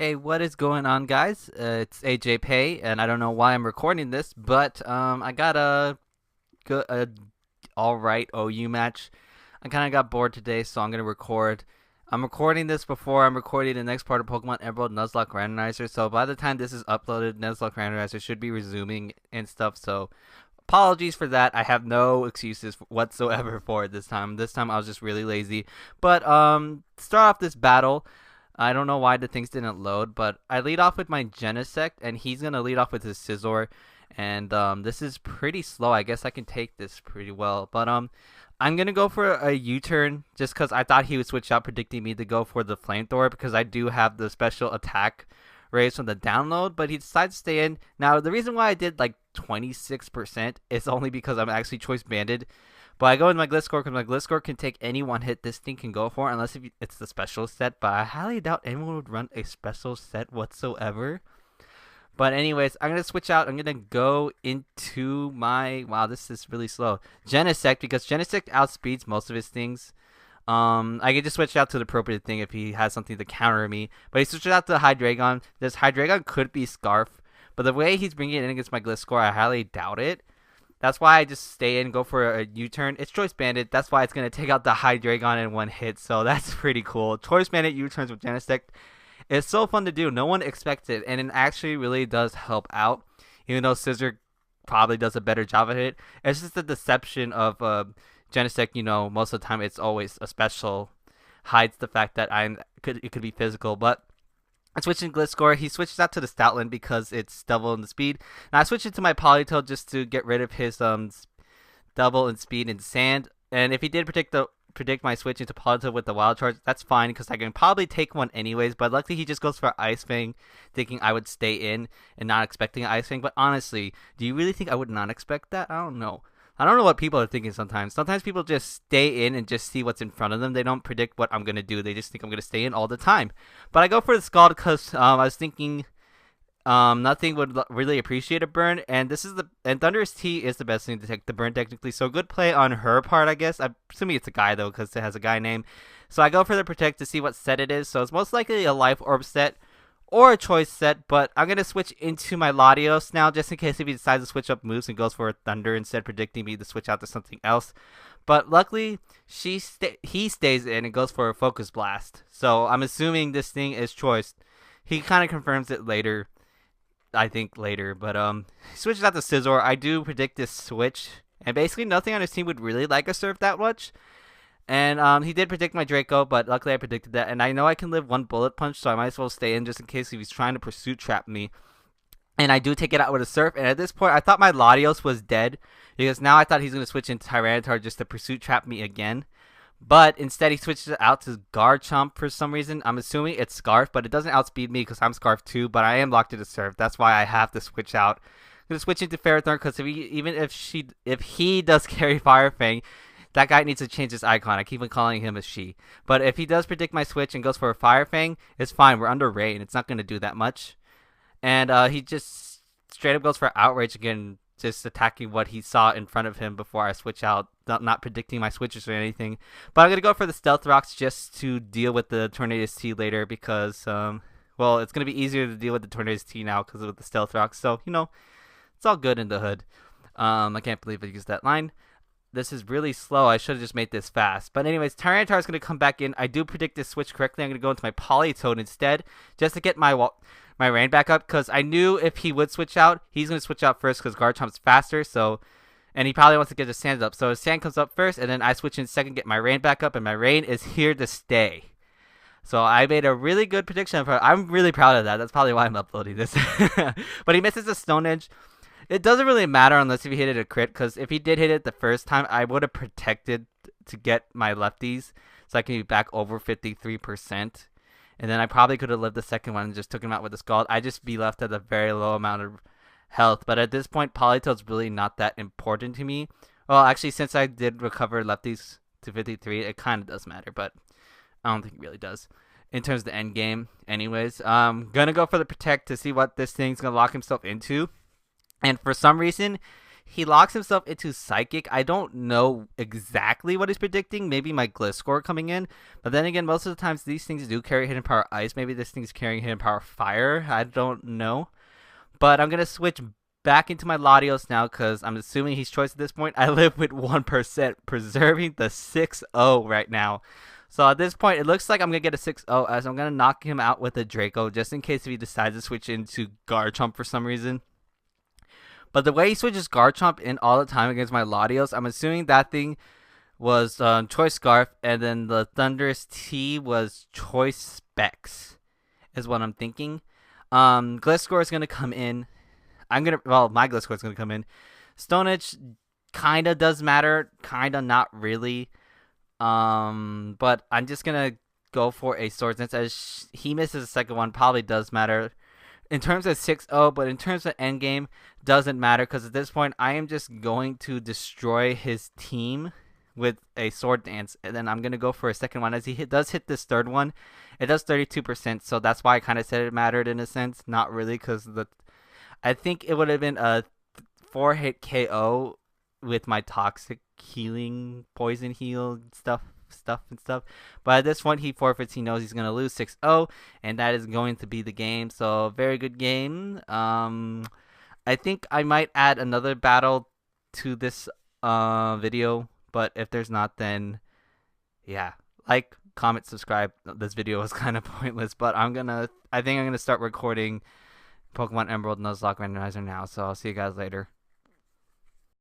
Hey, what is going on, guys? It's AJayPay, and I don't know why I'm recording this, but I got a good, all right OU match. I kind of got bored today, so I'm gonna record. I'm recording this before I'm recording the next part of Pokemon Emerald Nuzlocke Randomizer. So by the time this is uploaded, Nuzlocke Randomizer should be resuming and stuff. So apologies for that. I have no excuses whatsoever for it this time. This time I was just really lazy. But start off this battle. I don't know why the things didn't load, but I lead off with my Genesect, and he's gonna lead off with his Scizor, and this is pretty slow. I guess I can take this pretty well, but I'm gonna go for a U-turn just because I thought he would switch out, predicting me to go for the Flamethrower because I do have the special attack raised from the download, but he decided to stay in. Now the reason why I did like 26% is only because I'm actually choice banded. But I go with my Gliscor because my Gliscor can take any one hit this thing can go for, unless if it's the special set. But I highly doubt anyone would run a special set whatsoever. But anyways, I'm going to switch out. I'm going to go into my... Wow, this is really slow. Genesect, because Genesect outspeeds most of his things. I could just switch out to the appropriate thing if he has something to counter me. But he switches out to Hydreigon. This Hydreigon could be Scarf. But the way he's bringing it in against my Gliscor, I highly doubt it. That's why I just stay in, go for a U-turn. It's choice banded. That's why it's going to take out the Hydreigon in one hit. So that's pretty cool. Choice banded U-turns with Genesect. It's so fun to do. No one expects it. And it actually really does help out. Even though Scizor probably does a better job at it. It's just the deception of Genesect. You know, most of the time it's always a special. Hides the fact that it could be physical. But I switched in Gliscor. He switches out to the Stoutland because it's double in the speed. Now I switched into my Politoed just to get rid of his double in speed and sand. And if he did predict my switch into Politoed with the Wild Charge, that's fine because I can probably take one anyways. But luckily he just goes for Ice Fang, thinking I would stay in and not expecting Ice Fang. But honestly, do you really think I would not expect that? I don't know. I don't know what people are thinking sometimes. Sometimes people just stay in and just see what's in front of them. They don't predict what I'm going to do. They just think I'm going to stay in all the time. But I go for the Scald because I was thinking nothing would really appreciate a burn. And Thunderous Tea is the best thing to take the burn technically. So good play on her part, I guess. I'm assuming it's a guy though because it has a guy name. So I go for the Protect to see what set it is. So it's most likely a Life Orb set or a choice set, but I'm going to switch into my Latios now just in case if he decides to switch up moves and goes for a Thunder instead, predicting me to switch out to something else. But luckily, he stays in and goes for a Focus Blast. So I'm assuming this thing is choice. He kind of confirms it later, I think later, but he switches out to Scizor. I do predict this switch, and basically nothing on his team would really like a Surf that much. And he did predict my Draco, but luckily I predicted that. And I know I can live one Bullet Punch, so I might as well stay in just in case if he's trying to Pursuit Trap me. And I do take it out with a Surf. And at this point, I thought my Latios was dead, because now I thought he's going to switch into Tyranitar just to Pursuit Trap me again. But instead, he switches it out to Garchomp for some reason. I'm assuming it's Scarf, but it doesn't outspeed me because I'm Scarf too. But I am locked into Surf. That's why I have to switch out. I'm going to switch into Ferrothorn because if he does carry Fire Fang, that guy needs to change his icon. I keep on calling him a she. But if he does predict my switch and goes for a Fire Fang, it's fine. We're under rain. It's not going to do that much. And he just straight up goes for Outrage again, just attacking what he saw in front of him before I switch out, not predicting my switches or anything. But I'm going to go for the Stealth Rocks just to deal with the Tornadus T later because, well, it's going to be easier to deal with the Tornadus T now because of the Stealth Rocks. So, you know, it's all good in the hood. I can't believe I used that line. This is really slow. I should have just made this fast. But anyways, Tyranitar is going to come back in. I do predict this switch correctly. I'm going to go into my Politoed instead just to get my rain back up because I knew if he would switch out, he's going to switch out first because Garchomp's faster. So, and he probably wants to get his sand up. So his sand comes up first, and then I switch in second, get my rain back up, and my rain is here to stay. So I made a really good prediction. I'm really proud of that. That's probably why I'm uploading this. But he misses a Stone Edge. It doesn't really matter unless if he hit it a crit, because if he did hit it the first time, I would have protected to get my lefties, so I can be back over 53%. And then I probably could have lived the second one and just took him out with the Scald. I'd just be left at a very low amount of health. But at this point, Politoed's really not that important to me. Well, actually, since I did recover lefties to 53, it kind of does matter, but I don't think it really does in terms of the end game. Anyways, I'm going to go for the Protect to see what this thing's going to lock himself into. And for some reason, he locks himself into Psychic. I don't know exactly what he's predicting. Maybe my Gliscor coming in. But then again, most of the times these things do carry Hidden Power Ice. Maybe this thing's carrying Hidden Power Fire. I don't know. But I'm going to switch back into my Latios now because I'm assuming he's choice at this point. I live with 1%, preserving the 6-0 right now. So at this point, it looks like I'm going to get a 6-0 as I'm going to knock him out with a Draco just in case if he decides to switch into Garchomp for some reason. But the way he switches Garchomp in all the time against my Latios, I'm assuming that thing was Choice Scarf, and then the Thunderous T was Choice Specs, is what I'm thinking. Gliscor is going to come in. My Gliscor is going to come in. Stone Edge kind of does matter, kind of not really. But I'm just going to go for a Swords Dance as he misses the second one. Probably does matter. In terms of 6-0, but in terms of endgame, doesn't matter because at this point, I am just going to destroy his team with a Sword Dance, and then I'm going to go for a second one. As he does hit this third one, it does 32%, so that's why I kind of said it mattered in a sense. Not really, because I think it would have been a 4-hit KO with my Toxic Healing, Poison Heal stuff. But at this point, he forfeits. He knows he's going to lose 6-0, and that is going to be the game. So, very good game. I think I might add another battle to this video, but if there's not, then yeah, like, comment, subscribe. This video was kind of pointless, but I think I'm gonna start recording Pokemon Emerald Nuzlocke Randomizer now. So I'll see you guys later.